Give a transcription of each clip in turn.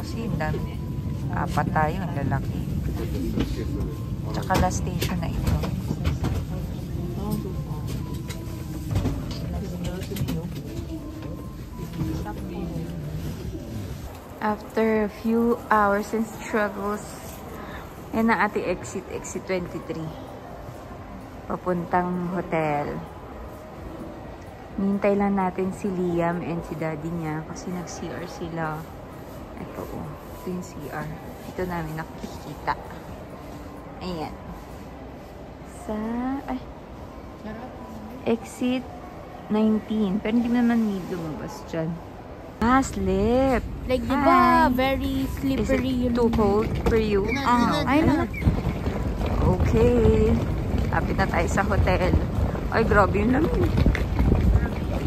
kasi ang dami. Apat tayo, ang lalaki. Tsaka last station na ito. After a few hours and struggles, yan ang ating exit 23. Papuntang hotel. Nihintay lang natin si Liam and si daddy niya kasi nag-CR sila. Ito oh, ito yung CR. Ito namin nakikita. Ayan. Sa, exit 19. Pero hindi naman need lumabas dyan. Slip. Like, diba, very slippery. Is it too cold for you? I know. Okay. Lapit na tayo sa hotel. Ay, grabe yung lamig.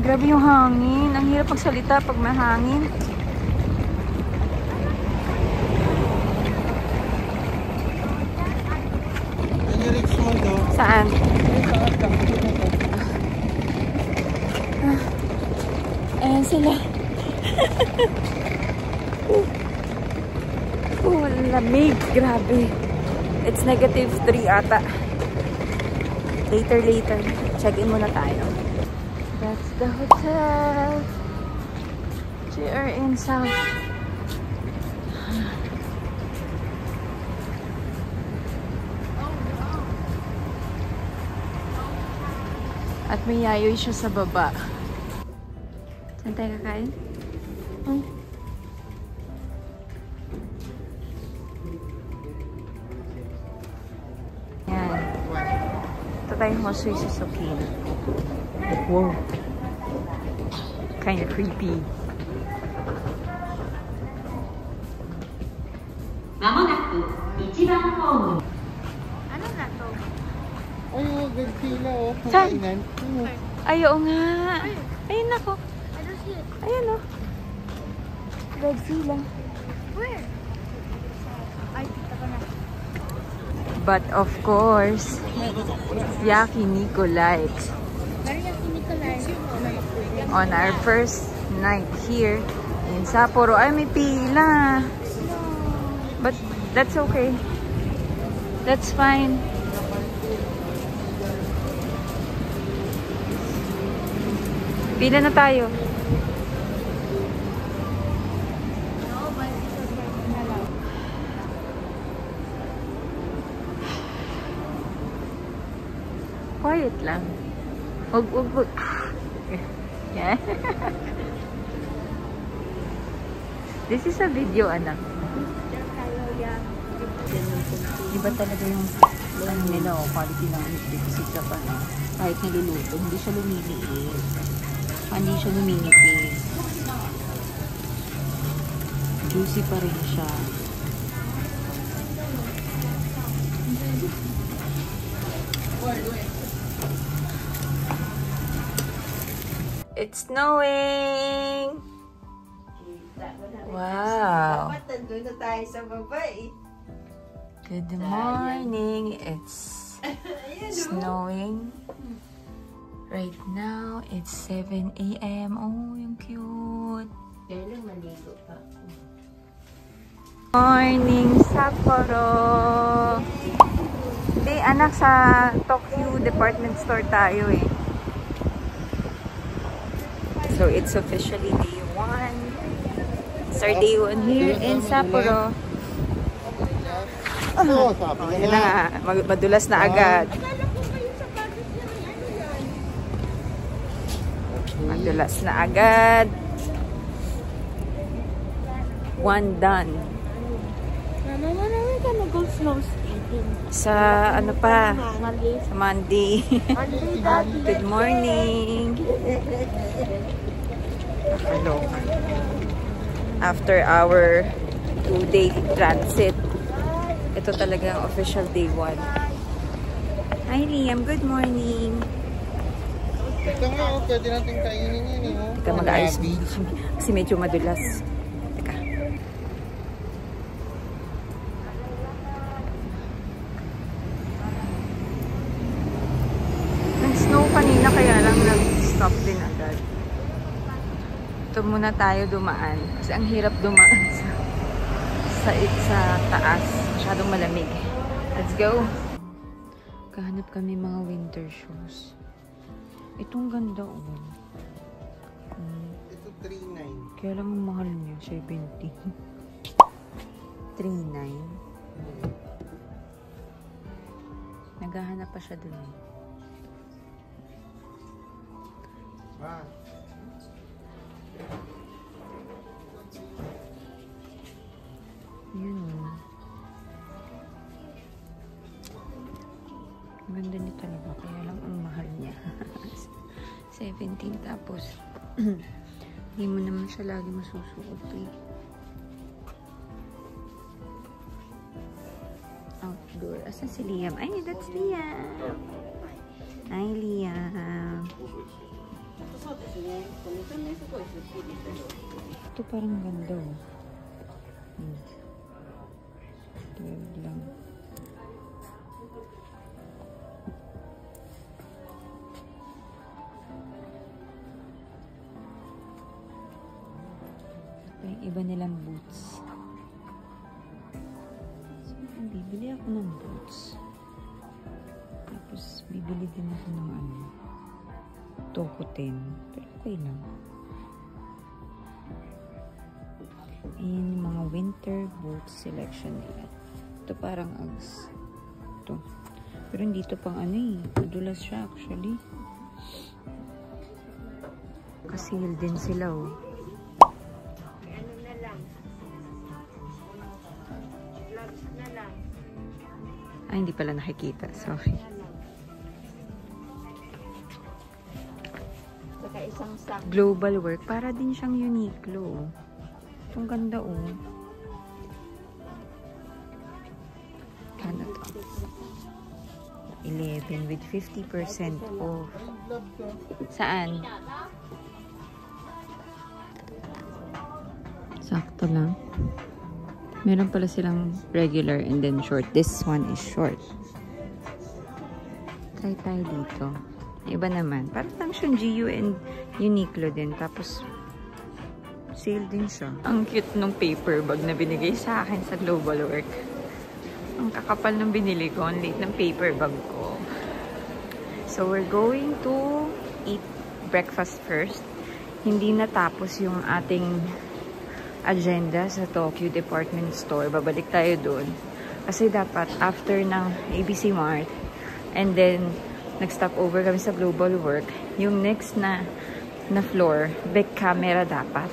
Grabe yung hangin. Ang hirap magsalita pag may hangin. Saan? Ayan sila. Oh, lamig. Grabe. It's -3 ata. Later. Check-in muna tayo. That's the hotel. GRN South. At may yayoy siya sa baba. Saan tayo kakain? Yan. Ito tayong Hosoy Suzuki. Wow. Kind of creepy. Ano na to? Ay, good sila oh. Saan? Ay, oo nga. Ayun ako. I don't see it. Ayun oh. Red sila. Where? Ay, kita ko na. But of course, Yakiniku likes. Pero Yakiniku On our first night here in Sapporo. Ay, may pila. But that's okay. That's fine. Pila na tayo. Quiet lang. Wag. Yeah. This is a video, anak. Iba talaga yung ano nila, quality ng electricity sa Japan. Kahit niluluto, hindi siya lumiliit. Hindi siya luminipis. Juicy pa rin siya. It's snowing! Wow! Good morning! It's snowing. Right now, it's 7 AM. Oh, yung cute! Morning, Sapporo! Hindi, anak, sa Tokyo Department Store tayo eh. So, it's officially day 1. It's our day 1 here in Sapporo. Yun na nga, madulas na agad. Madulas na agad. 1 done. Mama, when are we gonna go snow skating? Sa ano pa? Monday. Sa Monday. Good morning. Nakaloka. After our 2-day transit, ito talaga ang official day 1. Hi Liam, good morning. Ito nga, pwede natin kainin yun eh. Teka, mag-ayos kasi medyo madulas. Teka. Nag-snow kanina kaya lang nag-stop din agad. Ito muna tayo dumaan kasi ang hirap dumaan sa sa taas. Masyadong malamig. Let's go! Kahanap kami mga winter shoes. Itong ganda, oh. Ito 3.9. Kaya lang ang mahal niya, 70. 3.9. Naghahanap pa siya dun. Ah. Yun, oh. Ang ganda niya talaga. Kaya lang ang mahal niya. 17 tapos hindi mo naman siya lagi masusuot eh. Outdoor. Asan si Liam? Ay, that's Liam. Hi, Liam. Ito parang ganda oh. 12 lang. Yung iba nilang boots. So, bibili ako ng boots. Tapos, bibili din ako ng ano, Tokoten. Pero okay lang. Ayan yung mga winter boots selection nila. Ito parang Uggs. Ito. Pero hindi ito pang ano eh. Madulas siya actually. Kasil din sila oh. Ay, hindi pala nakikita. Sorry. Saka isang sack. Global work. Para din siyang Uniqlo. Itong ganda, oh. Ano to? 11 with 50% off. Saan? Sakto lang. Meron pala silang regular and then short. This one is short. Try tayo dito. Iba naman. Parang lang siyang GU and Uniqlo din. Tapos, sale din siya. Ang cute nung paper bag na binigay sa akin sa Global Work. Ang kakapal nung binili ko. Ang late ng paper bag ko. So, we're going to eat breakfast first. Hindi natapos yung ating agenda sa Tokyo Department Store. Babalik tayo doon. Kasi dapat after ng ABC Mart and then nag-stop over kami sa Global Work, yung next na floor, Beck Camera dapat.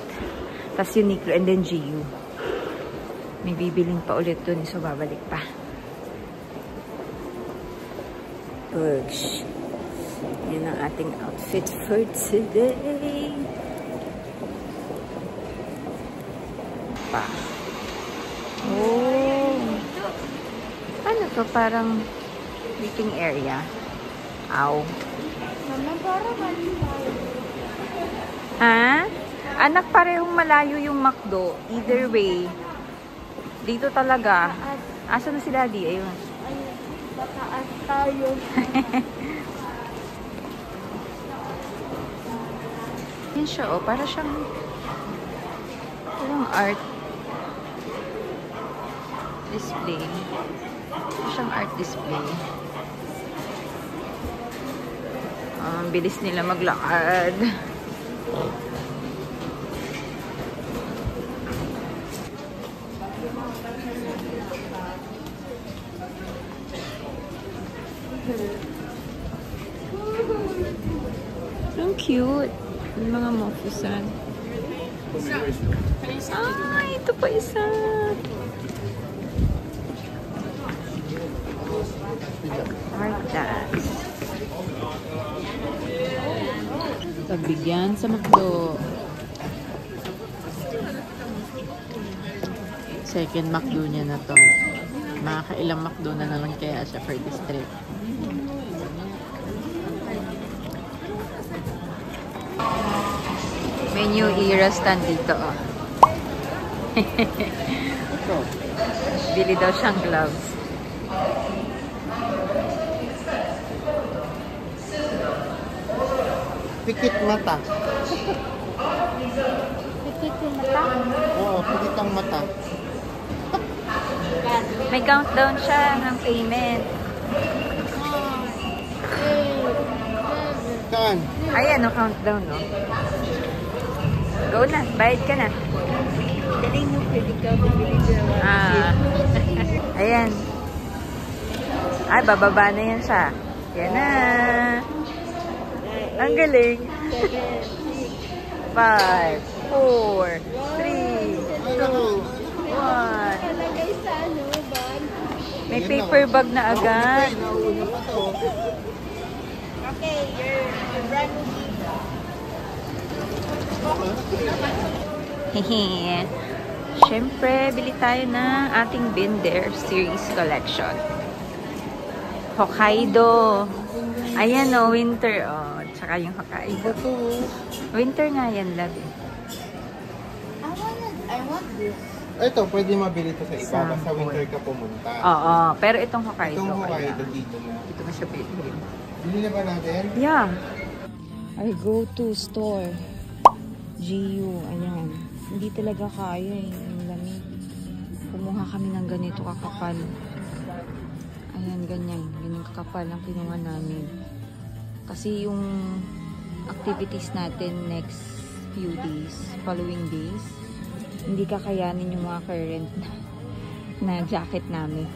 Tapos Uniqlo and then GU. May bibiling pa ulit doon. So babalik pa. Ush. Yan ang ating outfit for today. Pa. Oh. Ano to? Parang waiting area. Ow. Mama, parang malayo. Ha? Anak, parehong malayo yung McDo. Either way. Dito talaga. Asa na si Daddy? Ayun. Ayun, pataas tayo. Yan siya, oh. Para siyang art display. Siyang art display. Ang bilis nila maglakad. Ang cute. Yung mga mofusan. Ay, ito pa isa. Art dance. Pagbigyan sa McDo. Second McDo niya na to. Makakailang McDo na naman kaya siya for this trip. May new era stand dito, oh. Bili daw siyang gloves. Pikit mata. Pikit yung mata. Oo, pikit ang mata. May countdown siya ng payment. Saan? Ayan, countdown, no? Go na, bayad ka na. Galing mo, pwede ka bumili dyan. Ayan. Ay, bababa na yan siya. Yan na. Ang galing. 5, 4, 3, 2, 1. Nalagay sa bag. May paper bag na agad. Okay, your brand new. Hehe. Siyempre, bili tayo ng ating Binder Series Collection. Hokkaido. Ayan o, winter. O, tsaka yung Hokkaido. Winter nga yan, love. I want this. Ito, pwede mabili ito sa iba. Basta Sample. winter ka pumunta. Oo, pero itong Hokkaido. Itong Hokkaido kaya. dito na. Dito na siya bilhin. Bili na ba natin? Yeah. Our go-to store. GU. Ayan. Hindi talaga kaya eh. Yung lamig. Kumuha kami ng ganito kakapal. Ayan, ganyan. Ganyan kakapal ang kinuha namin. Kasi yung activities natin next few days, following days, hindi kakayanin yung mga current na jacket namin.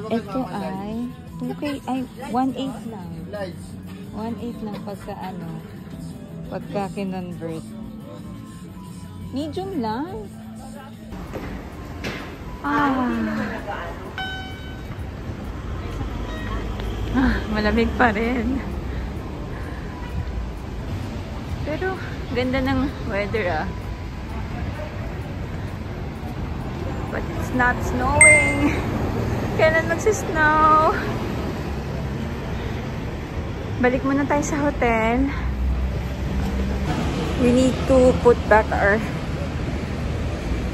Ito ay 2K, ay 1/8 lang. 1/8 lang pagka pagka kinonvert. Medium lang. Malamig pa rin. Pero ganda ng weather But it's not snowing. Kailan magsisnow? Balik muna tayo sa hotel. We need to put back our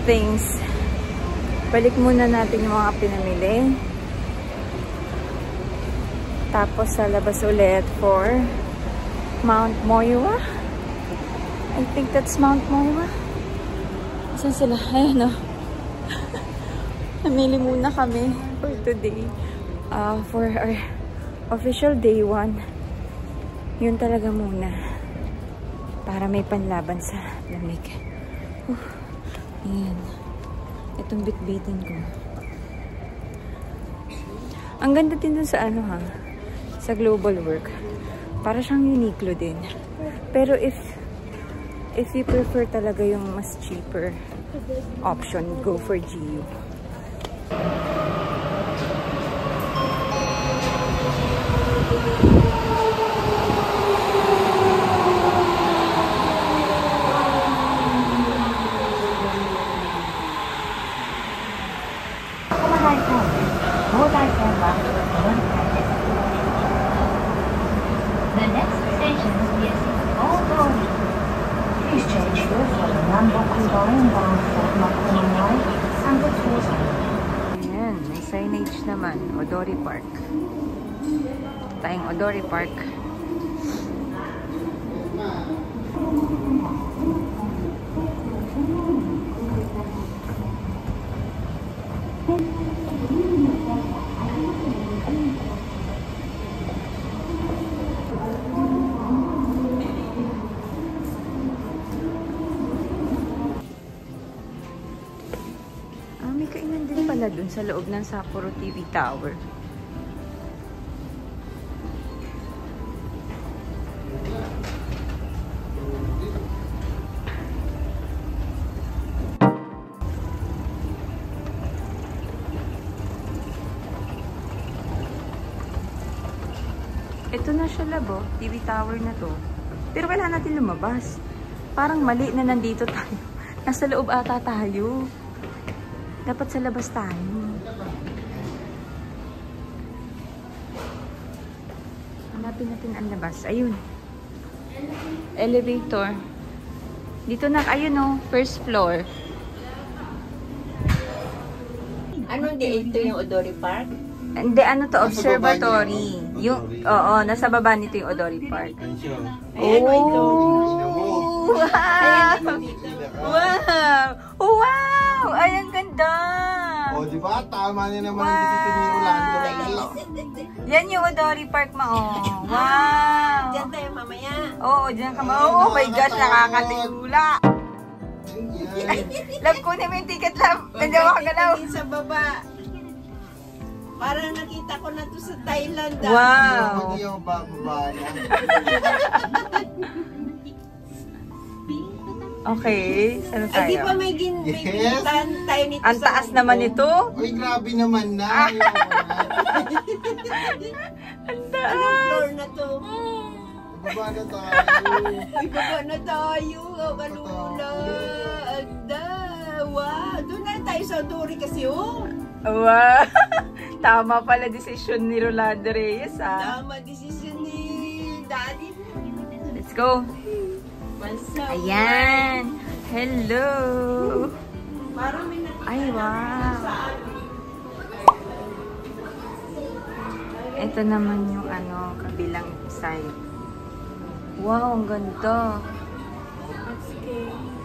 things. Balik muna natin yung mga pinamili. Tapos sa labas ulit for Mount Moira. I think that's Mount Moira. Saan sila? Ayan o. Namili muna kami for today. For our official day 1. Yun talaga muna. Para may panlaban sa lamig. Ayan. Itong bit-bitin ko. Ang ganda din dun sa sa Global Work. Para siyang Uniqlo din. Pero if you prefer talaga yung mas cheaper option, go for GU. The next station is Odori. Please change your for the Nanboku going bound for Makuni Way and the Tosa. Ayan, may signage naman. Odori Park. Tayong Odori Park. May kainan din pala dun sa loob ng Sapporo TV Tower. Ito na siya, labo. TV Tower na to. Pero kailangan natin lumabas. Parang mali na nandito tayo. Nasa loob ata tayo. Dapat sa labas tayo. Hanapin natin ang labas. Ayun. Elevator. Dito na, ayun o. First floor. Anong ito yung Odori Park? Hindi, ano to? Observatory. Yung, oo, nasa baba nito yung Odori Park. Oh! Wow! Wow! Ay, ang ganda! O, di ba? Tama na naman ang decision ni Rolando Reyes. Yan yung Odori Park, Mao. Wow! Diyan tayo mamaya. Oo, dyan ka, Mao. Oh my gosh, nakakatula. Yan. Love, kunin mo yung ticket, love. Nandiyan ka galaw. Tingin sa baba. Parang nakita ko na to sa Thailand. Wow! Hindi ako bababa na. Okay, saan Ay, di tayo? ba may Yes. gintan tayo nito Ang sa taas Hong naman Kong? ito. Uy, grabe naman na. Ang Anong taas. floor na to? Bababa na tayo. Uy, baba na tayo. Kalula. Anda. Wow. Doon na tayo sa Odori kasi, oh. Wow! Tama pala desisyon ni Rolando Reyes, ha? Tama decision ni Daddy. Let's go! Bansa. Ayan! Hello! Parang may nakita Ay, wow! saan. Ito naman yung kabilang side. Wow, ang ganda!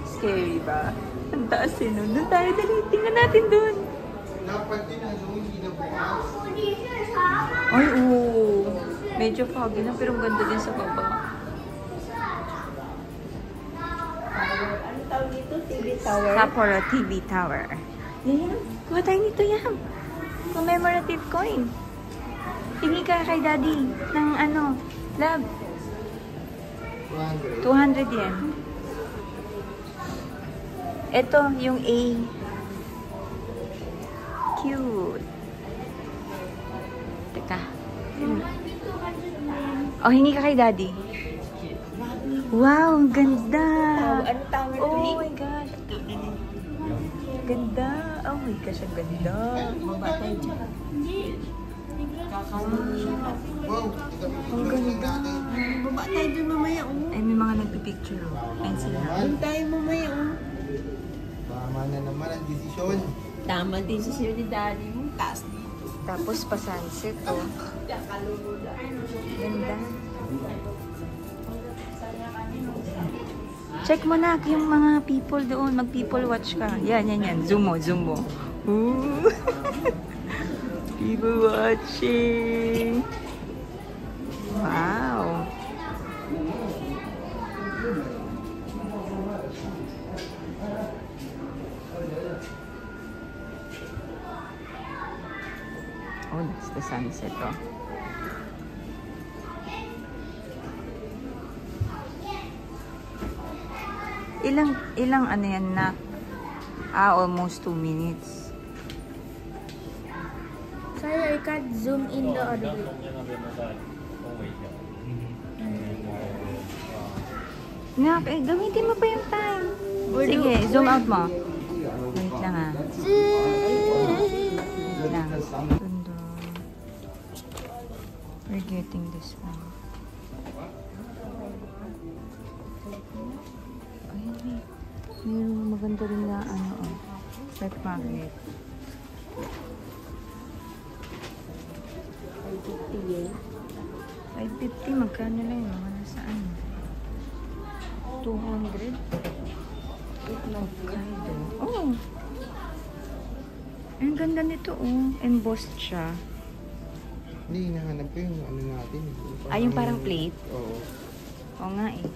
Scary ba? Ang taas eh, no? Doon tayo, dali. Tingnan natin doon. Dapat din hindi na bukas. Ay, oo. Medyo foggy na, pero ang ganda din sa baba. Ano tawag dito? TV Tower? Sapporo TV Tower. Yan. Kuha tayo nito yan. Commemorative coin. Tingin ka kay Daddy ng love. 200. 200 yen. Ito, yung A. Cute. Teka. Oh, hingi ka kay Daddy. Wow, ang ganda. Ano tower to? Oh my gosh. Ganda. Oh my gosh, ang ganda. Baba tayo dyan. Wow, Ang ganda. Baba tayo dun mamaya, oh. Ay, may mga nagpipicture. Ayun sila. Doon tayo mamaya, oh. Tama na naman ang desisyon. Tama din si Sir ni Daddy mo. Taas dito. Tapos pa sunset, oh. Kalulula. Ganda. Check mo na yung mga people doon. Mag-people watch ka. Yan, yan, yan. Zoom mo, zoom mo. Ooh. People watching. Wow. Oh, that's the sunset, oh. Ilang ano yan na? Almost 2 minutes. Sorry, I can't zoom in the other way. Nak, gamitin mo pa yung time. Sige, zoom out mo. Wait lang ha. Wait lang. Ganda. We're getting this one. Ay, mayroong maganda rin na wet magnet. 550, magkano lang yun? Mga nasaan? 200? Hokkaido. Oh! Ang ganda nito, oh. Embossed siya. Hindi, hinahanap ko yung ano natin. Yung parang plate? Oo. Oo nga eh.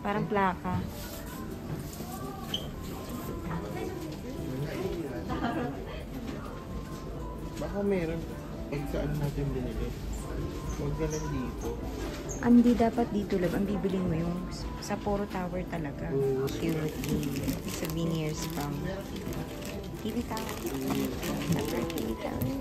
Parang plaka. Baka meron. Pag saan natin binili. Huwag ka lang dito. Hindi dapat dito lang. Ang bibilin mo yung Sapporo Tower talaga. Oh. Cute. Souvenirs from TV Tower. Sapporo TV Tower.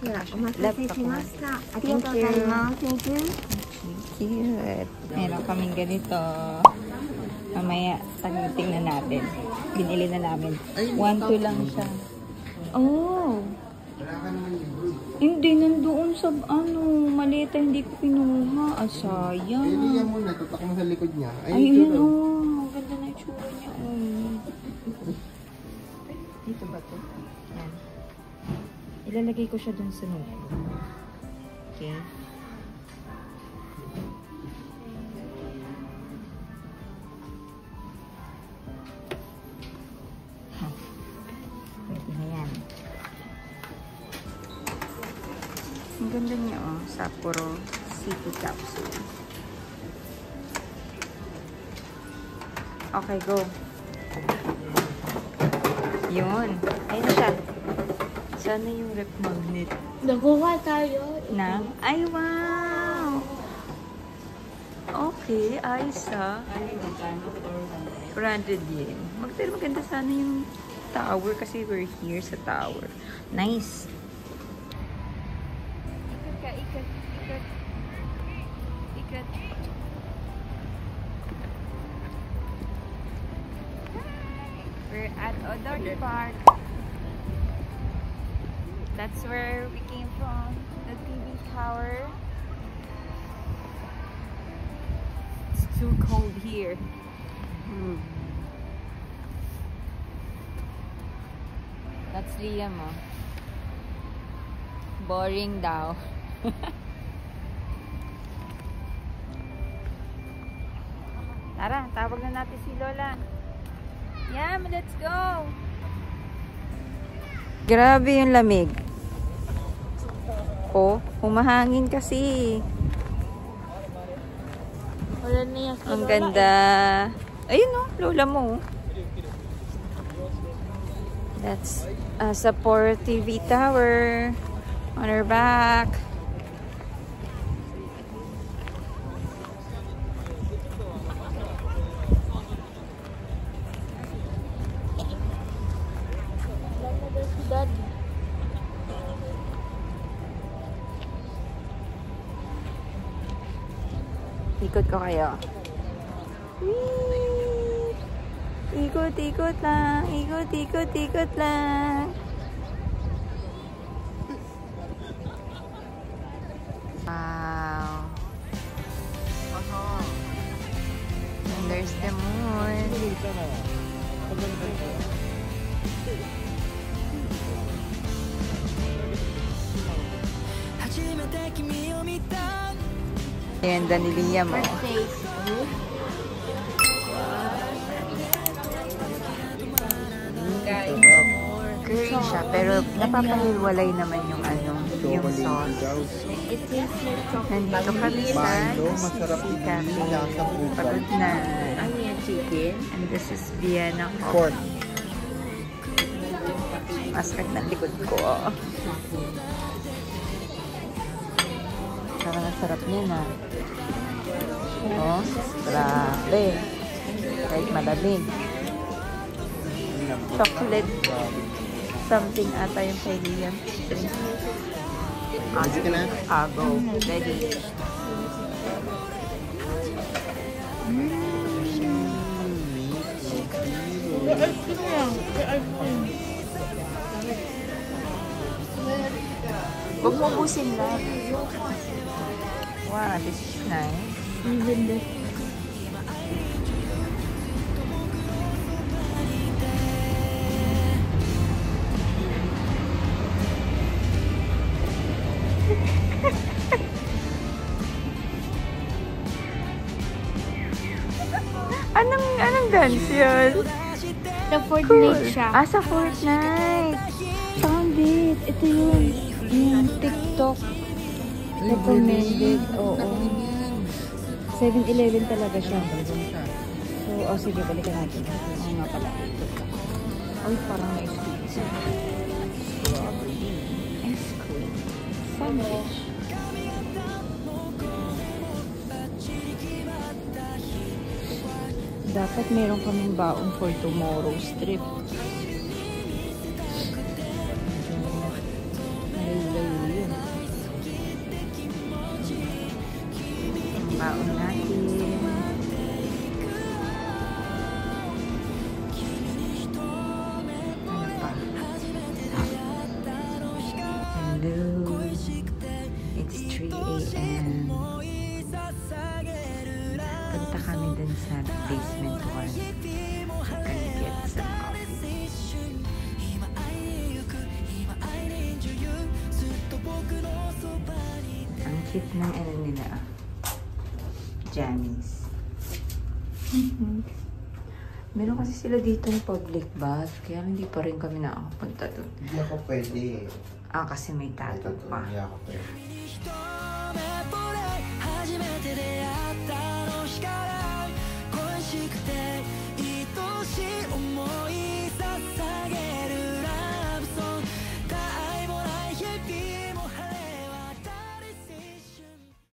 Thank you. Thank you. Cute. Meron kaming ganito. Mamaya, tingnan natin. Binili na namin. 1-2 lang siya. Oh! Wala ka naman yun. Hindi, nandoon sa maleta, hindi ko pinuha. Sayang. Pilihan mo na, tutak mo sa likod niya. Ay, yun, oh. Ganda na yung tsura niya, oh. Dito ba to? Yan. Ilalagay ko siya dun sa notebook. Okay. ganda niya, oh. Sapporo City Capsule. Okay, go. Yun. Ayun na siya. Sana yung rep magnet. Nakuha tayo. Ay, wow! Okay, ayos ah. 400 yen. Maganda sana yung tower kasi we're here sa tower. Nice! Ikat ka, ikat. We're at Odori Park. That's where we came from, the TV tower. It's too cold here. That's Liam, oh. Boring daw. Tara, tawag na natin si Lola. Yam, let's go! Grabe yung lamig. Oh, humahangin kasi. Wala niya. Ang ganda. Ayun oh, lola mo. That's Sapporo TV Tower. On our back. Ikot ko kayo. Whee! Ikot lang. Ikot lang. Wow. And there's the moon. Ayan, ni Liam, oh. Curry siya, pero napapahiwalay naman yung yung sauce. Nandito kami sa Sushi Cafe. Pagod na. Chicken. And this is Vienna Pork. Masakit na likod ko, oh. Parang sarap niya na. Oh, grabe. Kahit malamig. Chocolate. Something ata yung kay Liam. Ready ka na? Go. Ready. Huwag mo busin lang. Wow, this is nice. Even this. Anong dance yun? Sa Fortnite siya. Sa Fortnite. Found it. Ito yung TikTok. Recommended. Oo. 7-Eleven talaga siya. So, sige, balikan natin. Oo nga pala. Ay, parang nice cream. Strawberry. Ice cream. Sandwich. Dapat meron kaming baon for tomorrow's trip. Baon natin. Ano pa? Hello. It's 3 AM. Punta kami dun sa basement 1. Gonna get some coffee. Ang cute ng ano nila. Jammies. Meron kasi sila dito ng public bath, kaya hindi pa rin kami nakakapunta doon. Hindi ako pwede. Kasi may tattoo pa. Hindi ako pwede.